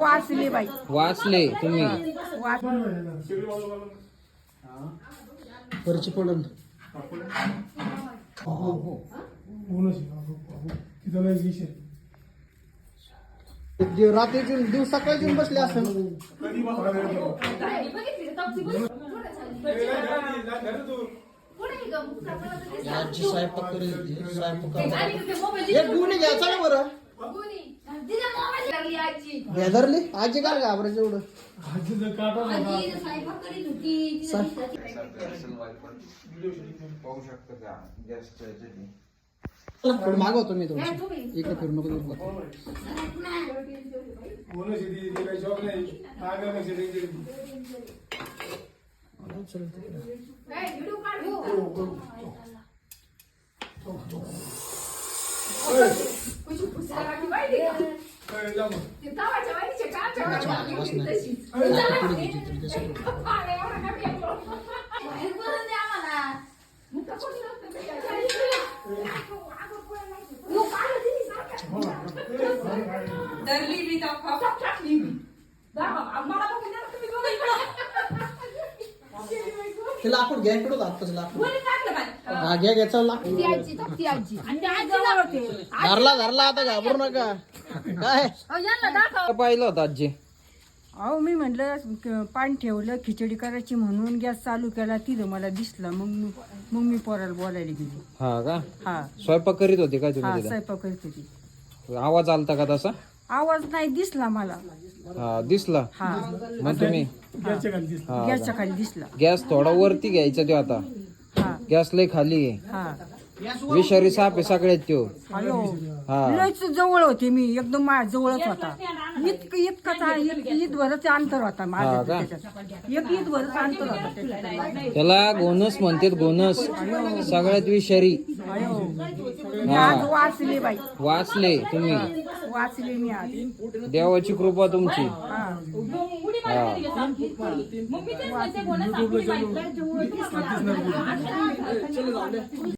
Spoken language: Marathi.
वाचले बाई वाचले तुम्ही परची पडून रात्रीचे दिवस सकाळी येऊन बसले असेल. आजी स्वयंपाक करीत होती. एक गुन्हे घ्या चला बरं. बेदरली आजी काय घाबरायचं एवढं. मागवतो मी तुमची इकडे फिरू नको. ते लाकूड घ्या इकडं आत्ताच लाकूड हा घ्या घ्या चल लाकूड धरला आता घाबरू नका. काय पाहिलं होतं आजी. अहो मी म्हटलं पाणी ठेवलं खिचडी करायची म्हणून गॅस चालू केला तिथं मला दिसला मग मी पोराला बोलायला गेली. हा का हा स्वयंपाक करीत होते काय हा तुम्ही स्वयंपाक करत होती. तिथं? आवाज आलता का तसा? आवाज नाही दिसला मला. हा दिसला. हा मग तुम्ही गॅसच्या खाली दिसला. गॅस थोडा वरती घ्यायचा तो आता. हा गॅस लय खाली आहे. हा विषारी साप आहे सगळ्यात तो. अयो हा लयच जवळ होते मी एकदम माझ्या जवळच होता. ईदभरच अंतर होता माझ्या त्याच्यात. एक ईदभरच अंतर होता त्याच्यात. त्याला घोणस म्हणतात घोणस सगळ्यात विषारी. अयो मी हा. आज वाचले बाई वाचले तुम्ही वाचले मी आज. देवाची कृपा तुमची. हा हा